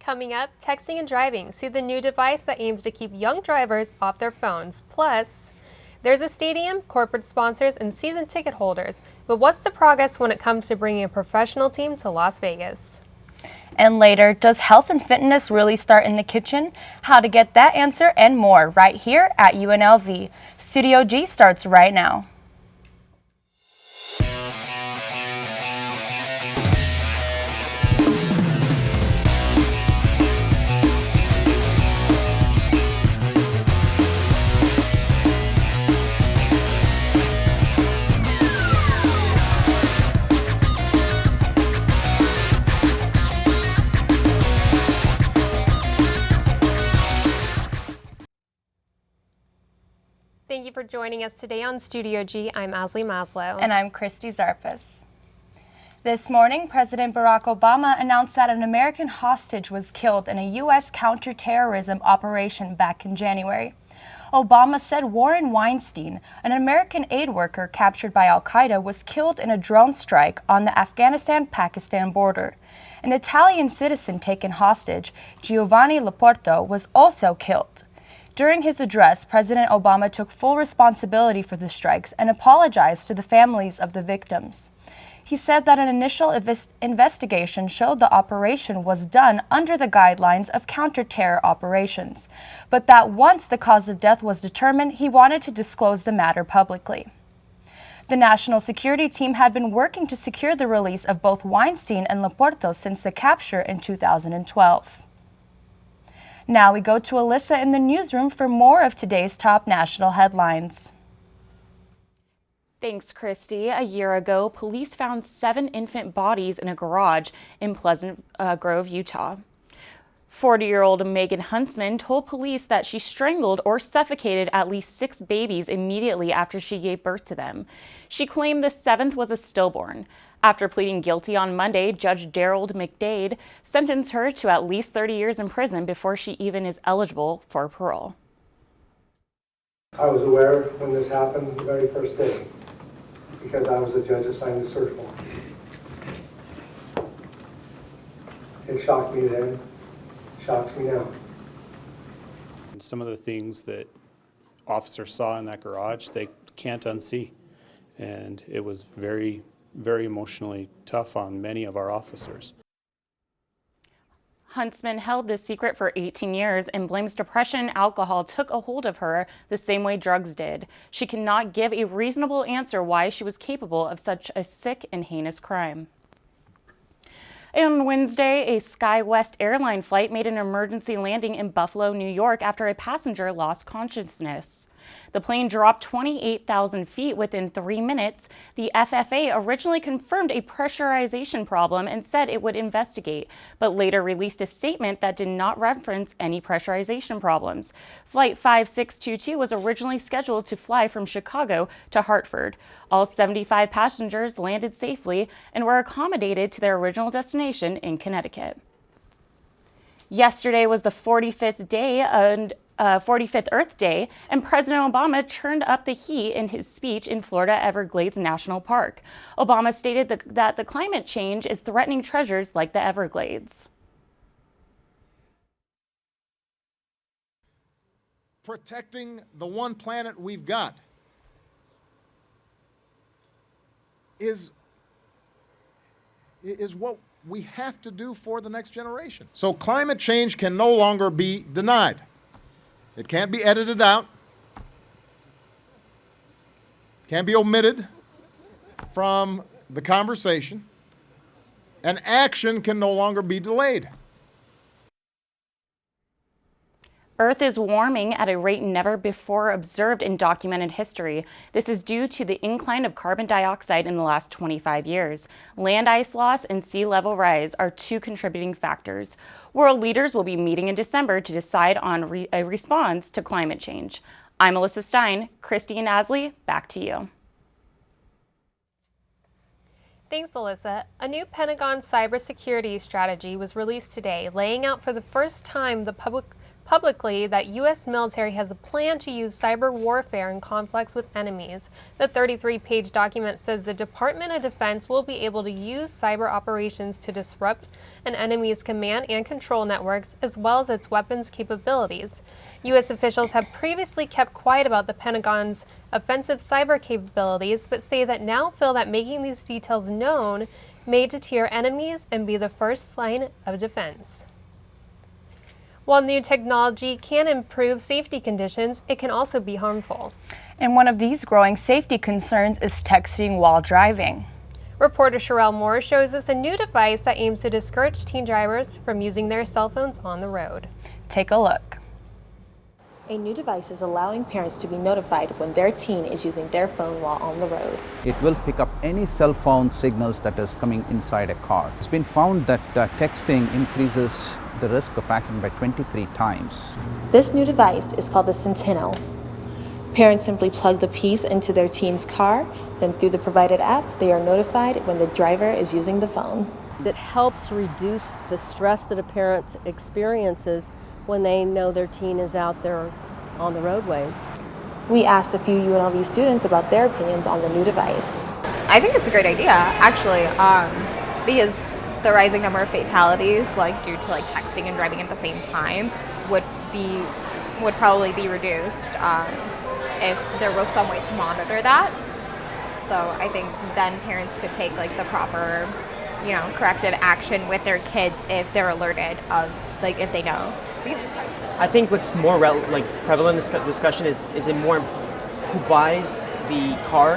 Coming up, texting and driving. See the new device that aims to keep young drivers off their phones. Plus, there's a stadium, corporate sponsors, and season ticket holders. But what's the progress when it comes to bringing a professional team to Las Vegas? And later, does health and fitness really start in the kitchen? How to get that answer and more right here at UNLV. Studio G starts right now. Thank you for joining us today on Studio G. I'm Ashley Maslow. And I'm Christy Zarpis. This morning, President Barack Obama announced that an American hostage was killed in a U.S. counterterrorism operation back in January. Obama said Warren Weinstein, an American aid worker captured by al-Qaeda, was killed in a drone strike on the Afghanistan-Pakistan border. An Italian citizen taken hostage, Giovanni Laporto, was also killed. During his address, President Obama took full responsibility for the strikes and apologized to the families of the victims. He said that an initial investigation showed the operation was done under the guidelines of counter-terror operations, but that once the cause of death was determined, he wanted to disclose the matter publicly. The national security team had been working to secure the release of both Weinstein and Laporto since the capture in 2012. Now we go to Alyssa in the newsroom for more of today's top national headlines. Thanks, Christy. A year ago, police found 7 infant bodies in a garage in Pleasant Grove, Utah. 40-year-old Megan Huntsman told police that she strangled or suffocated at least 6 babies immediately after she gave birth to them. She claimed the 7th was a stillborn. After pleading guilty on Monday, Judge Daryl McDade sentenced her to at least 30 years in prison before she even is eligible for parole. I was aware when this happened the very first day because I was the judge assigned to search warrant. It shocked me then, shocks me now. Some of the things that officers saw in that garage, they can't unsee. And it was very emotionally tough on many of our officers. Huntsman held this secret for 18 years and blames depression and alcohol took a hold of her the same way drugs did. She cannot give a reasonable answer why she was capable of such a sick and heinous crime. On Wednesday, a SkyWest airline flight made an emergency landing in Buffalo, New York after a passenger lost consciousness. The plane dropped 28,000 feet within 3 minutes. The FAA originally confirmed a pressurization problem and said it would investigate, but later released a statement that did not reference any pressurization problems. Flight 5622 was originally scheduled to fly from Chicago to Hartford. All 75 passengers landed safely and were accommodated to their original destination in Connecticut. Yesterday was the 45th Earth Day, and President Obama turned up the heat in his speech in Florida Everglades National Park. Obama stated that the climate change is threatening treasures like the Everglades. Protecting the one planet we've got is what we have to do for the next generation. So climate change can no longer be denied. It can't be edited out, can't be omitted from the conversation, and action can no longer be delayed. Earth is warming at a rate never before observed in documented history. This is due to the incline of carbon dioxide in the last 25 years. Land ice loss and sea level rise are 2 contributing factors. World leaders will be meeting in December to decide on a response to climate change. I'm Alyssa Stein. Christy and Asley, back to you. Thanks, Alyssa. A new Pentagon cybersecurity strategy was released today, laying out for the first time the publicly that U.S. military has a plan to use cyber warfare in conflicts with enemies. The 33-page document says the Department of Defense will be able to use cyber operations to disrupt an enemy's command and control networks, as well as its weapons capabilities. U.S. officials have previously kept quiet about the Pentagon's offensive cyber capabilities, but say that now feel that making these details known may deter enemies and be the first line of defense. While new technology can improve safety conditions, it can also be harmful. And one of these growing safety concerns is texting while driving. Reporter Sherelle Moore shows us a new device that aims to discourage teen drivers from using their cell phones on the road. Take a look. A new device is allowing parents to be notified when their teen is using their phone while on the road. It will pick up any cell phone signals that is coming inside a car. It's been found that texting increases the risk of accident by 23 times. This new device is called the Sentinel. Parents simply plug the piece into their teen's car, then through the provided app, they are notified when the driver is using the phone. It helps reduce the stress that a parent experiences when they know their teen is out there on the roadways. We asked a few UNLV students about their opinions on the new device. I think it's a great idea, actually, because the rising number of fatalities, due to texting and driving at the same time, would probably be reduced if there was some way to monitor that. So I think then parents could take the proper, corrective action with their kids if they're alerted of if they know. I think what's more prevalent in this discussion is it more who buys the car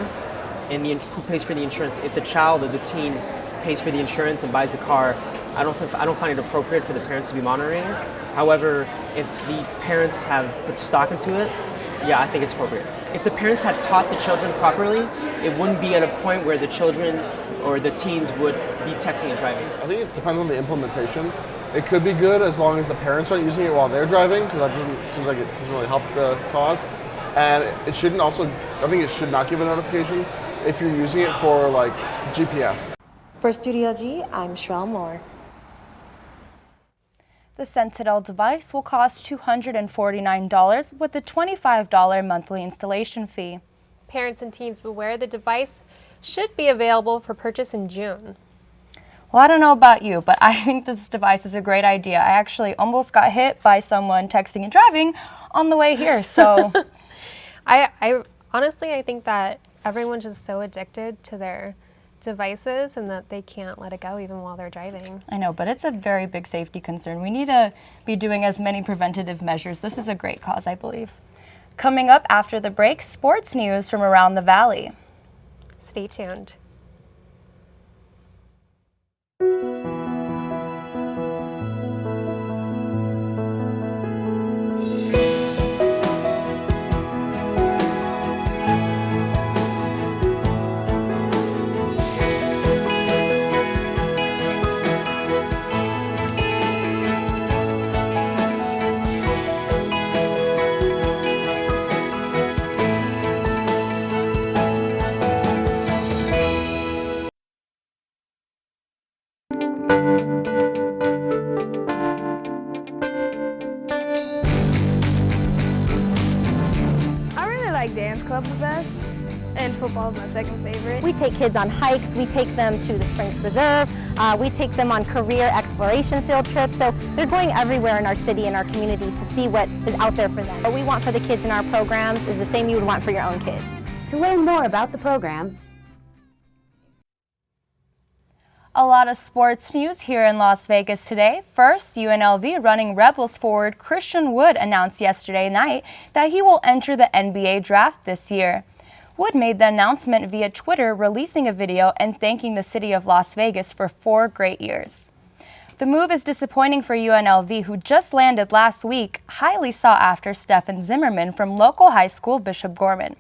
and who pays for the insurance. If the child or the teen pays for the insurance and buys the car, I don't find it appropriate for the parents to be monitoring it. However, if the parents have put stock into it, yeah, I think it's appropriate. If the parents had taught the children properly, it wouldn't be at a point where the children or the teens would be texting and driving. I think it depends on the implementation. It could be good as long as the parents aren't using it while they're driving, because that seems like it doesn't really help the cause. And it shouldn't also, I think it should not give a notification if you're using it for GPS. For Studio G, I'm Sherelle Moore. The Sentinel device will cost $249 with a $25 monthly installation fee. Parents and teens beware, the device should be available for purchase in June. Well, I don't know about you, but I think this device is a great idea. I actually almost got hit by someone texting and driving on the way here, so. I honestly, I think that everyone's just so addicted to their devices and that they can't let it go even while they're driving. I know, but it's a very big safety concern. We need to be doing as many preventative measures. This is a great cause, I believe. Coming up after the break, sports news from around the valley. Stay tuned. Dance club the best, and football is my second favorite. We take kids on hikes, we take them to the Springs Preserve, we take them on career exploration field trips, so they're going everywhere in our city and our community to see what is out there for them. What we want for the kids in our programs is the same you would want for your own kid. To learn more about the program, a lot of sports news here in Las Vegas today. First, UNLV running Rebels forward Christian Wood announced yesterday night that he will enter the NBA draft this year. Wood made the announcement via Twitter, releasing a video and thanking the city of Las Vegas for 4 great years. The move is disappointing for UNLV, who just landed last week highly sought after Stephen Zimmerman from local high school Bishop Gorman.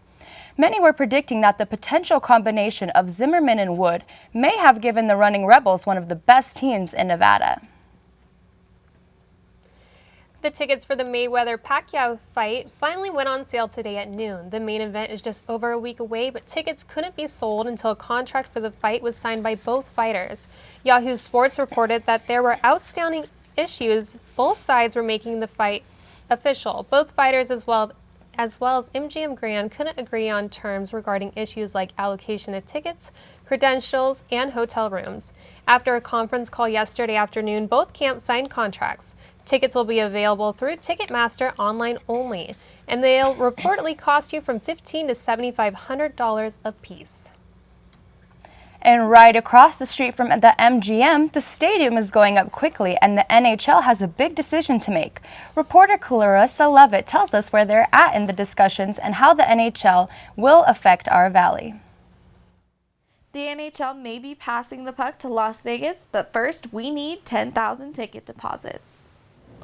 Many were predicting that the potential combination of Zimmerman and Wood may have given the running Rebels one of the best teams in Nevada. The tickets for the Mayweather-Pacquiao fight finally went on sale today at noon. The main event is just over a week away, but tickets couldn't be sold until a contract for the fight was signed by both fighters. Yahoo Sports reported that there were outstanding issues both sides were making the fight official. Both fighters as well as MGM Grand couldn't agree on terms regarding issues like allocation of tickets, credentials, and hotel rooms. After a conference call yesterday afternoon, both camps signed contracts. Tickets will be available through Ticketmaster online only, and they'll reportedly cost you from $1,500 to $7,500 a piece. And right across the street from the MGM, the stadium is going up quickly and the NHL has a big decision to make. Reporter Clarissa Levitt tells us where they're at in the discussions and how the NHL will affect our valley. The NHL may be passing the puck to Las Vegas, but first we need 10,000 ticket deposits.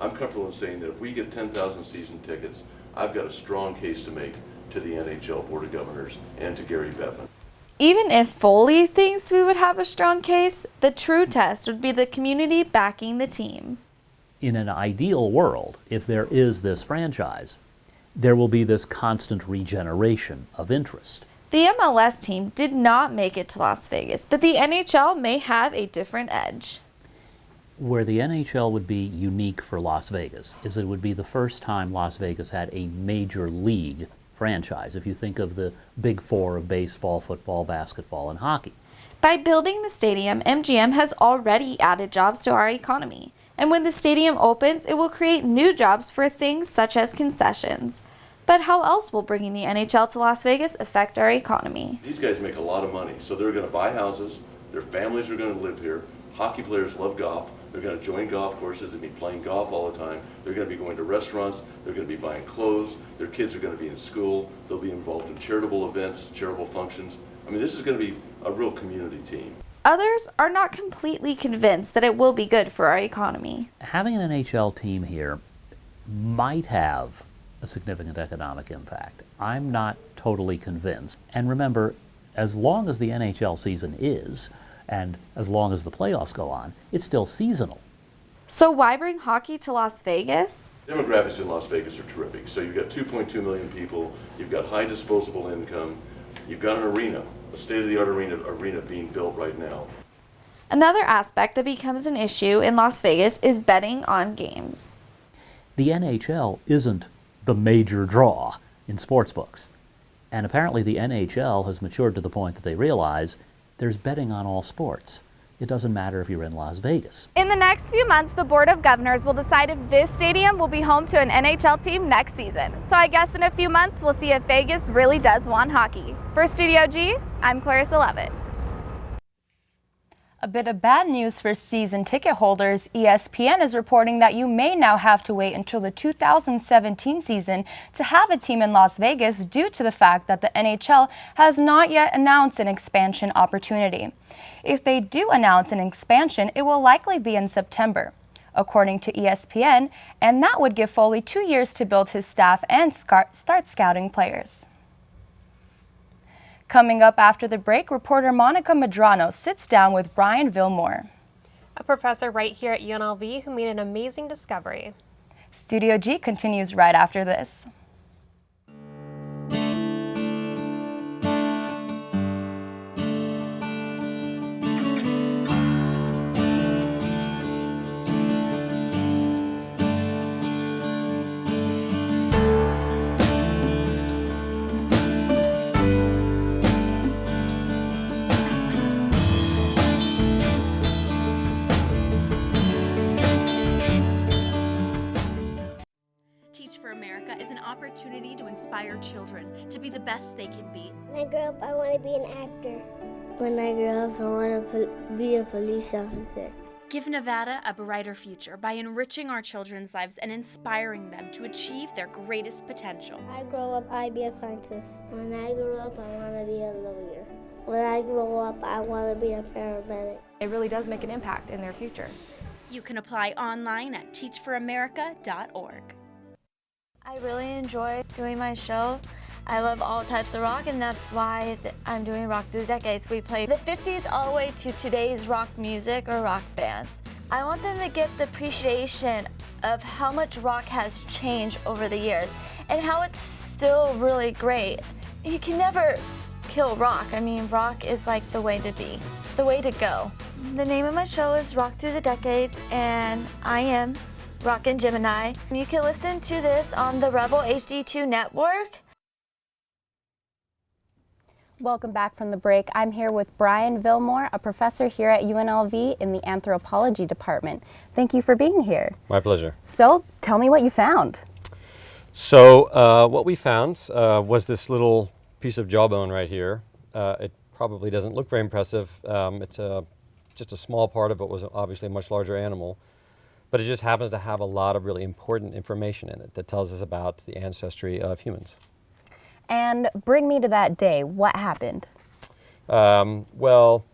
I'm comfortable in saying that if we get 10,000 season tickets, I've got a strong case to make to the NHL Board of Governors and to Gary Bettman. Even if Foley thinks we would have a strong case, the true test would be the community backing the team. In an ideal world, if there is this franchise, there will be this constant regeneration of interest. The MLS team did not make it to Las Vegas, but the NHL may have a different edge. Where the NHL would be unique for Las Vegas is it would be the first time Las Vegas had a major league franchise, if you think of the big four of baseball, football, basketball, and hockey. By building the stadium, MGM has already added jobs to our economy. And when the stadium opens, it will create new jobs for things such as concessions. But how else will bringing the NHL to Las Vegas affect our economy? These guys make a lot of money, so they're going to buy houses, their families are going to live here, hockey players love golf, they're going to join golf courses and be playing golf all the time, they're going to be going to restaurants, they're going to be buying clothes, their kids are going to be in school, they'll be involved in charitable events, charitable functions. I mean, this is going to be a real community team. Others are not completely convinced that it will be good for our economy. Having an NHL team here might have a significant economic impact. I'm not totally convinced. And remember, as long as the NHL season is, and as long as the playoffs go on, it's still seasonal. So why bring hockey to Las Vegas? Demographics in Las Vegas are terrific. So you've got 2.2 million people, you've got high disposable income, you've got an arena, a state-of-the-art arena being built right now. Another aspect that becomes an issue in Las Vegas is betting on games. The NHL isn't the major draw in sportsbooks. And apparently the NHL has matured to the point that they realize there's betting on all sports. It doesn't matter if you're in Las Vegas. In the next few months, the Board of Governors will decide if this stadium will be home to an NHL team next season. So I guess in a few months, we'll see if Vegas really does want hockey. For Studio G, I'm Clarissa Levitt. A bit of bad news for season ticket holders. ESPN is reporting that you may now have to wait until the 2017 season to have a team in Las Vegas due to the fact that the NHL has not yet announced an expansion opportunity. If they do announce an expansion, it will likely be in September, according to ESPN, and that would give Foley 2 years to build his staff and start scouting players. Coming up after the break, reporter Monica Medrano sits down with Brian Vilmore, a professor right here at UNLV who made an amazing discovery. Studio G continues right after this. Opportunity to inspire children to be the best they can be. When I grow up, I want to be an actor. When I grow up, I want to be a police officer. Give Nevada a brighter future by enriching our children's lives and inspiring them to achieve their greatest potential. When I grow up, I'll be a scientist. When I grow up, I want to be a lawyer. When I grow up, I want to be a paramedic. It really does make an impact in their future. You can apply online at teachforamerica.org. I really enjoy doing my show. I love all types of rock, and that's why I'm doing Rock Through the Decades. We play the 50s all the way to today's rock music or rock bands. I want them to get the appreciation of how much rock has changed over the years and how it's still really great. You can never kill rock. I mean, rock is like the way to be, the way to go. The name of my show is Rock Through the Decades, and I am Rockin' Gemini. You can listen to this on the Rebel HD2 network. Welcome back from the break. I'm here with Brian Vilmore, a professor here at UNLV in the anthropology department. Thank you for being here. My pleasure. So, tell me what you found. So, what we found was this little piece of jawbone right here. It probably doesn't look very impressive. It's just a small part of what was obviously a much larger animal. But it just happens to have a lot of really important information in it that tells us about the ancestry of humans. And bring me to that day. What happened? Well,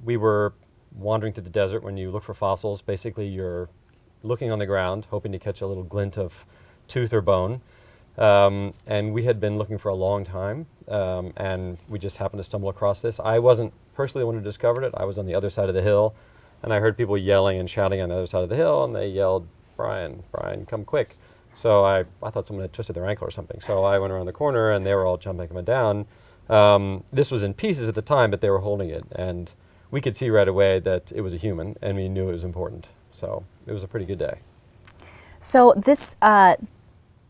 we were wandering through the desert. When you look for fossils, basically you're looking on the ground, hoping to catch a little glint of tooth or bone. And we had been looking for a long time, and we just happened to stumble across this. I wasn't personally the one who discovered it. I was on the other side of the hill, and I heard people yelling and shouting on the other side of the hill, and they yelled, "Brian, Brian, come quick." So I thought someone had twisted their ankle or something. So I went around the corner, and they were all jumping up and down. This was in pieces at the time, but they were holding it. And we could see right away that it was a human, and we knew it was important. So it was a pretty good day. So this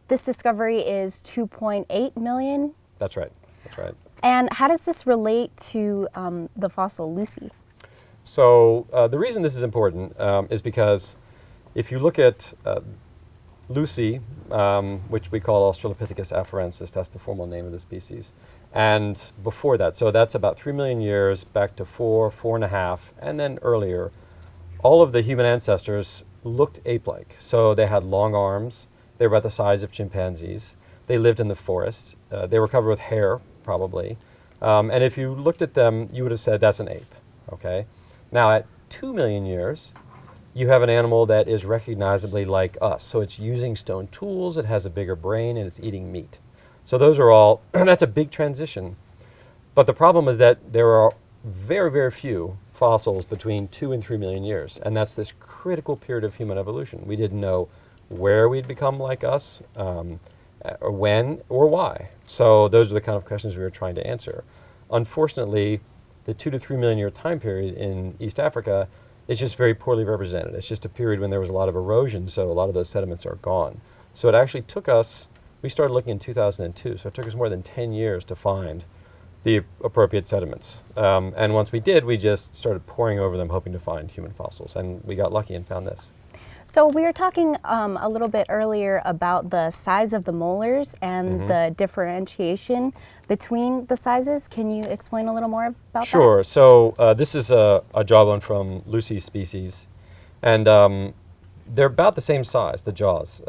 discovery is 2.8 million? That's right. That's right. And how does this relate to the fossil Lucy? So the reason this is important is because if you look at Lucy, which we call Australopithecus afarensis, that's the formal name of the species. And before that, so that's about 3 million years back to 4.5, and then earlier, all of the human ancestors looked ape-like. So they had long arms, they were about the size of chimpanzees, they lived in the forests, they were covered with hair, probably. And if you looked at them, you would have said that's an ape, okay? Now at 2 million years, you have an animal that is recognizably like us. So it's using stone tools, it has a bigger brain, and it's eating meat. So those are all, that's a big transition. But the problem is that there are very, very few fossils between 2 and 3 million years. And that's this critical period of human evolution. We didn't know where we'd become like us, or when, or why. So those are the kind of questions we were trying to answer. Unfortunately, the 2 to 3 million year time period in East Africa is just very poorly represented. It's just a period when there was a lot of erosion, so a lot of those sediments are gone. So it actually took us, we started looking in 2002, so it took us more than 10 years to find the appropriate sediments. And once we did, we just started poring over them, hoping to find human fossils, and we got lucky and found this. So we were talking a little bit earlier about the size of the molars and the differentiation between the sizes. Can you explain a little more about that? Sure. So this is a jawbone from Lucy's species, and they're about the same size, the jaws.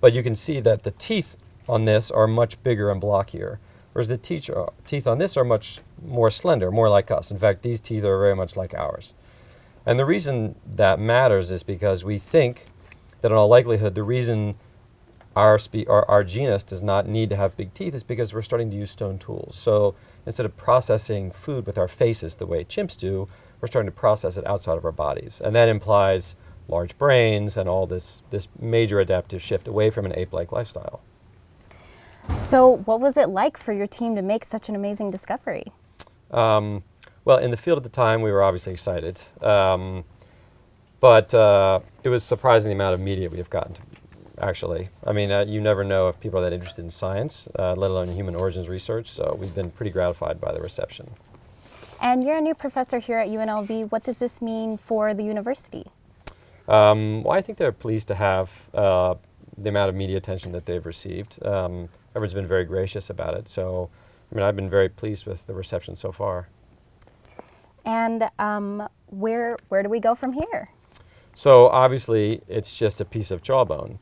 But you can see that the teeth on this are much bigger and blockier, whereas the teeth on this are much more slender, more like us. In fact, these teeth are very much like ours. And the reason that matters is because we think that in all likelihood the reason our genus does not need to have big teeth is because we're starting to use stone tools. So instead of processing food with our faces the way chimps do, we're starting to process it outside of our bodies. And that implies large brains and all this major adaptive shift away from an ape-like lifestyle. So what was it like for your team to make such an amazing discovery? Well, in the field at the time, we were obviously excited, but it was surprising the amount of media we have gotten, actually. I mean, you never know if people are that interested in science, let alone human origins research, so we've been pretty gratified by the reception. And you're a new professor here at UNLV. What does this mean for the university? Well, I think they're pleased to have the amount of media attention that they've received. Everyone's been very gracious about it, so I mean, I've been very pleased with the reception so far. And where do we go from here? So obviously, it's just a piece of jawbone.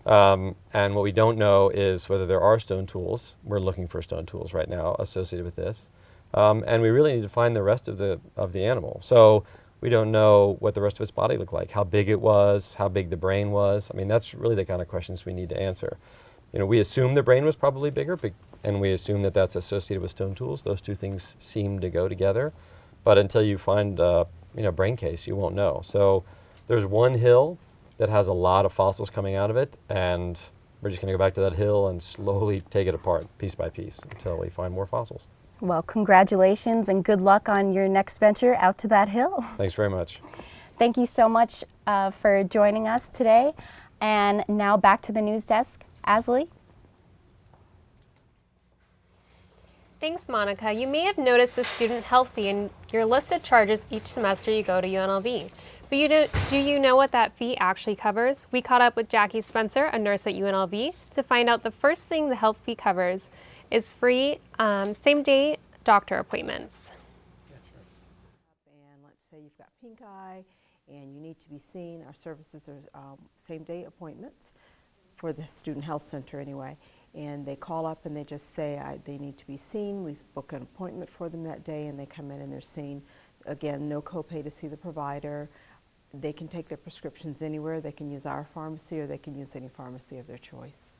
And what we don't know is whether there are stone tools. We're looking for stone tools right now associated with this. And we really need to find the rest of the animal. So we don't know what the rest of its body looked like, how big it was, how big the brain was. I mean, that's really the kind of questions we need to answer. You know, we assume the brain was probably bigger, and we assume that that's associated with stone tools. Those two things seem to go together. But until you find brain case, you won't know. So there's one hill that has a lot of fossils coming out of it, and we're just going to go back to that hill and slowly take it apart piece by piece until we find more fossils. Well, congratulations and good luck on your next venture out to that hill. Thanks very much. Thank you so much for joining us today. And now back to the news desk. Asley? Thanks, Monica. You may have noticed the student health fee in your listed charges each semester you go to UNLV. But do you know what that fee actually covers? We caught up with Jackie Spencer, a nurse at UNLV, to find out the first thing the health fee covers is free same-day doctor appointments. And let's say you've got pink eye and you need to be seen. Our services are same-day appointments for the Student Health Center anyway. And they call up and they just say they need to be seen. We book an appointment for them that day and they come in and they're seen. Again, no copay to see the provider. They can take their prescriptions anywhere. They can use our pharmacy or they can use any pharmacy of their choice.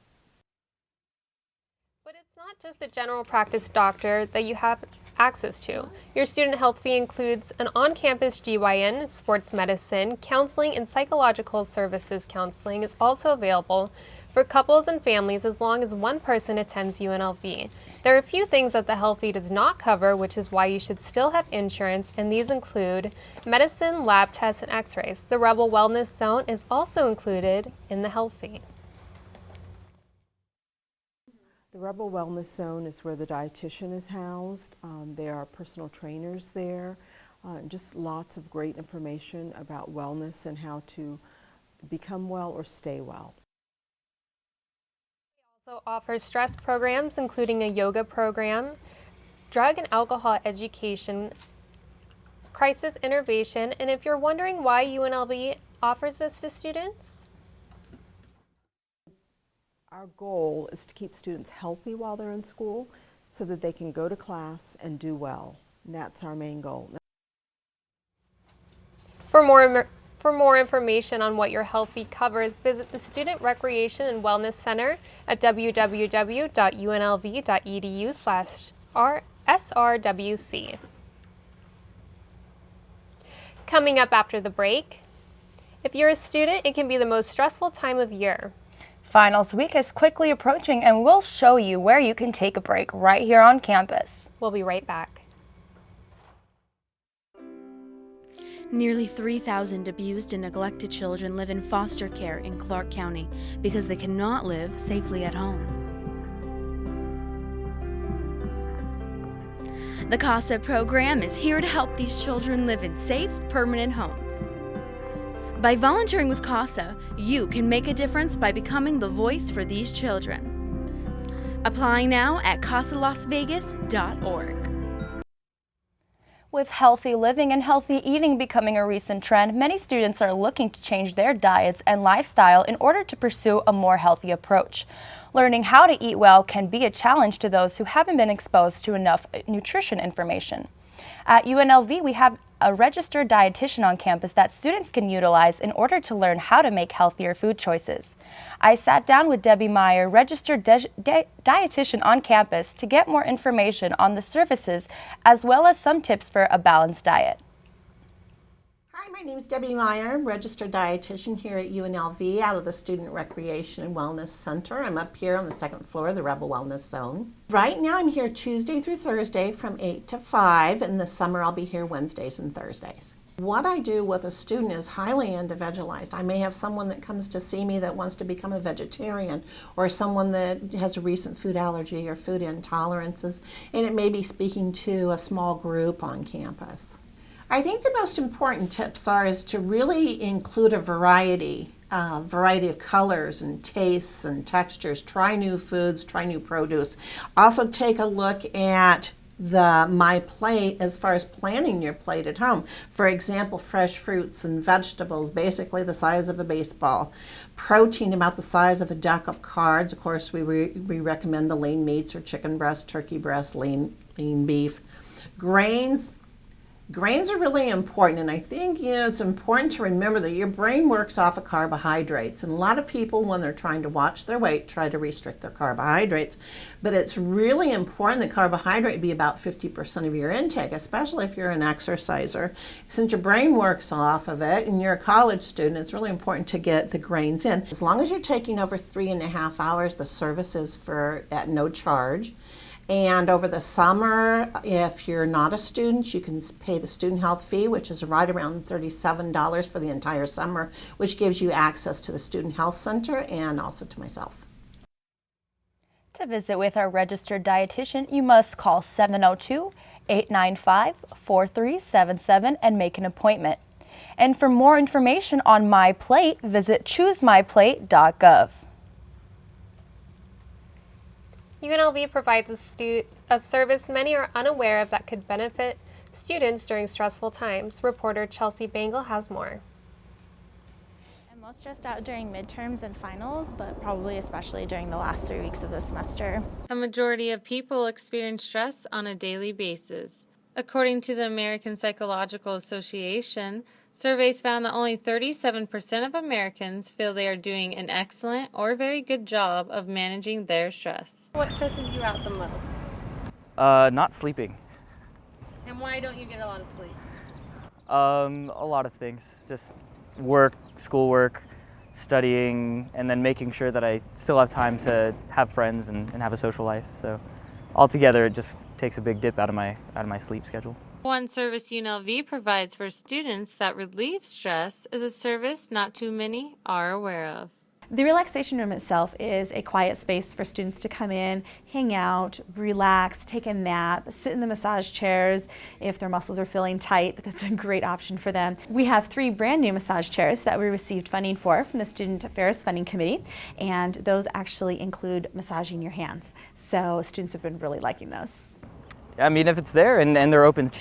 But it's not just a general practice doctor that you have access to. Your student health fee includes an on-campus GYN, sports medicine, counseling, and psychological services counseling is also available for couples and families as long as one person attends UNLV. There are a few things that the health fee does not cover, which is why you should still have insurance, and these include medicine, lab tests, and x-rays. The Rebel Wellness Zone is also included in the health fee. The Rebel Wellness Zone is where the dietitian is housed. There are personal trainers there. Just lots of great information about wellness and how to become well or stay well. Also offers stress programs, including a yoga program, drug and alcohol education, crisis intervention, and if you're wondering why UNLV offers this to students, our goal is to keep students healthy while they're in school so that they can go to class and do well. And that's our main goal. For more information on what your health fee covers, visit the Student Recreation and Wellness Center at www.unlv.edu/SRWC. Coming up after the break, if you're a student, it can be the most stressful time of year. Finals week is quickly approaching and we'll show you where you can take a break right here on campus. We'll be right back. Nearly 3,000 abused and neglected children live in foster care in Clark County because they cannot live safely at home. The CASA program is here to help these children live in safe, permanent homes. By volunteering with CASA, you can make a difference by becoming the voice for these children. Apply now at casalasvegas.org. With healthy living and healthy eating becoming a recent trend, many students are looking to change their diets and lifestyle in order to pursue a more healthy approach. Learning how to eat well can be a challenge to those who haven't been exposed to enough nutrition information. At UNLV, we have a registered dietitian on campus that students can utilize in order to learn how to make healthier food choices. I sat down with Debbie Meyer, registered dietitian on campus, to get more information on the services as well as some tips for a balanced diet. Hi, my name is Debbie Meyer, registered dietitian here at UNLV out of the Student Recreation and Wellness Center. I'm up here on the second floor of the Rebel Wellness Zone. Right now I'm here Tuesday through Thursday from 8 to 5. In the summer I'll be here Wednesdays and Thursdays. What I do with a student is highly individualized. I may have someone that comes to see me that wants to become a vegetarian, or someone that has a recent food allergy or food intolerances, and it may be speaking to a small group on campus. I think the most important tips is to really include a variety of colors and tastes and textures. Try new foods, try new produce. Also take a look at the My Plate as far as planning your plate at home. For example, fresh fruits and vegetables, basically the size of a baseball. Protein about the size of a deck of cards. Of course, we recommend the lean meats or chicken breast, turkey breast, lean beef. Grains are really important, and I think it's important to remember that your brain works off of carbohydrates, and a lot of people, when they're trying to watch their weight, try to restrict their carbohydrates. But it's really important that carbohydrate be about 50% of your intake, especially if you're an exerciser. Since your brain works off of it and you're a college student, it's really important to get the grains in. As long as you're taking over 3.5 hours, the service is at no charge. And over the summer, if you're not a student, you can pay the student health fee, which is right around $37 for the entire summer, which gives you access to the Student Health Center and also to myself. To visit with our registered dietitian, you must call 702-895-4377 and make an appointment. And for more information on My Plate, visit choosemyplate.gov. UNLV provides a service many are unaware of that could benefit students during stressful times. Reporter Chelsea Bangle has more. I'm most stressed out during midterms and finals, but probably especially during the last 3 weeks of the semester. A majority of people experience stress on a daily basis. According to the American Psychological Association, surveys found that only 37% of Americans feel they are doing an excellent or very good job of managing their stress. What stresses you out the most? Not sleeping. And why don't you get a lot of sleep? A lot of things. Just work, schoolwork, studying, and then making sure that I still have time to have friends and have a social life. So altogether, it just takes a big dip out of my sleep schedule. One service UNLV provides for students that relieve stress is a service not too many are aware of. The relaxation room itself is a quiet space for students to come in, hang out, relax, take a nap, sit in the massage chairs. If their muscles are feeling tight, that's a great option for them. We have 3 brand new massage chairs that we received funding for from the Student Affairs Funding Committee, and those actually include massaging your hands. So students have been really liking those. I mean, if it's there and they're open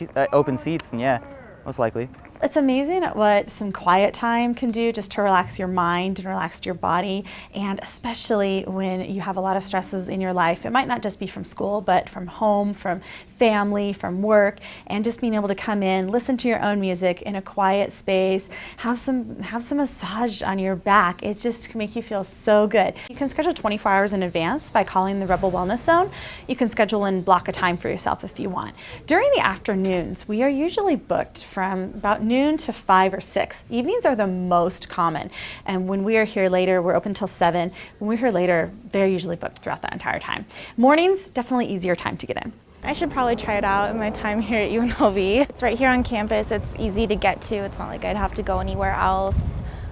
seats, then yeah, most likely. It's amazing what some quiet time can do just to relax your mind and relax your body, and especially when you have a lot of stresses in your life. It might not just be from school, but from home, from family, from work, and just being able to come in, listen to your own music in a quiet space, have some massage on your back. It just can make you feel so good. You can schedule 24 hours in advance by calling the Rebel Wellness Zone. You can schedule and block a time for yourself if you want. During the afternoons, we are usually booked from about noon to 5 or 6. Evenings are the most common, and when we are here later, we're open till 7. When we're here later, they're usually booked throughout that entire time. Mornings, definitely easier time to get in. I should probably try it out in my time here at UNLV. It's right here on campus. It's easy to get to. It's not like I'd have to go anywhere else.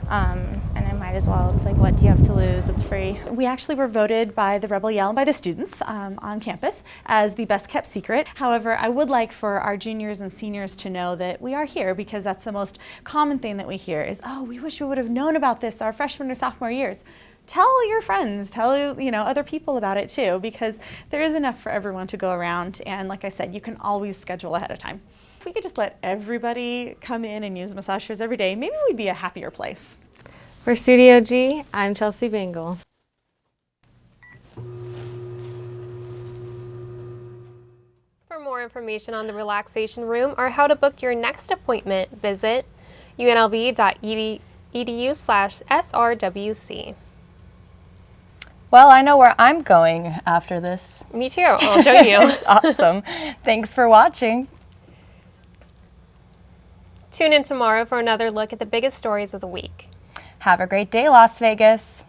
And I might as well. It's like, what do you have to lose? It's free. We actually were voted by the Rebel Yell and by the students on campus as the best kept secret. However, I would like for our juniors and seniors to know that we are here, because that's the most common thing that we hear is, oh, we wish we would have known about this our freshman or sophomore years. Tell your friends, tell other people about it too, because there is enough for everyone to go around. And like I said, you can always schedule ahead of time. If we could just let everybody come in and use massage chairs every day, maybe we'd be a happier place. For Studio G, I'm Chelsea Bangle. For more information on the relaxation room or how to book your next appointment, visit unlv.edu/srwc. Well, I know where I'm going after this. Me too. I'll show you. Awesome. Thanks for watching. Tune in tomorrow for another look at the biggest stories of the week. Have a great day, Las Vegas.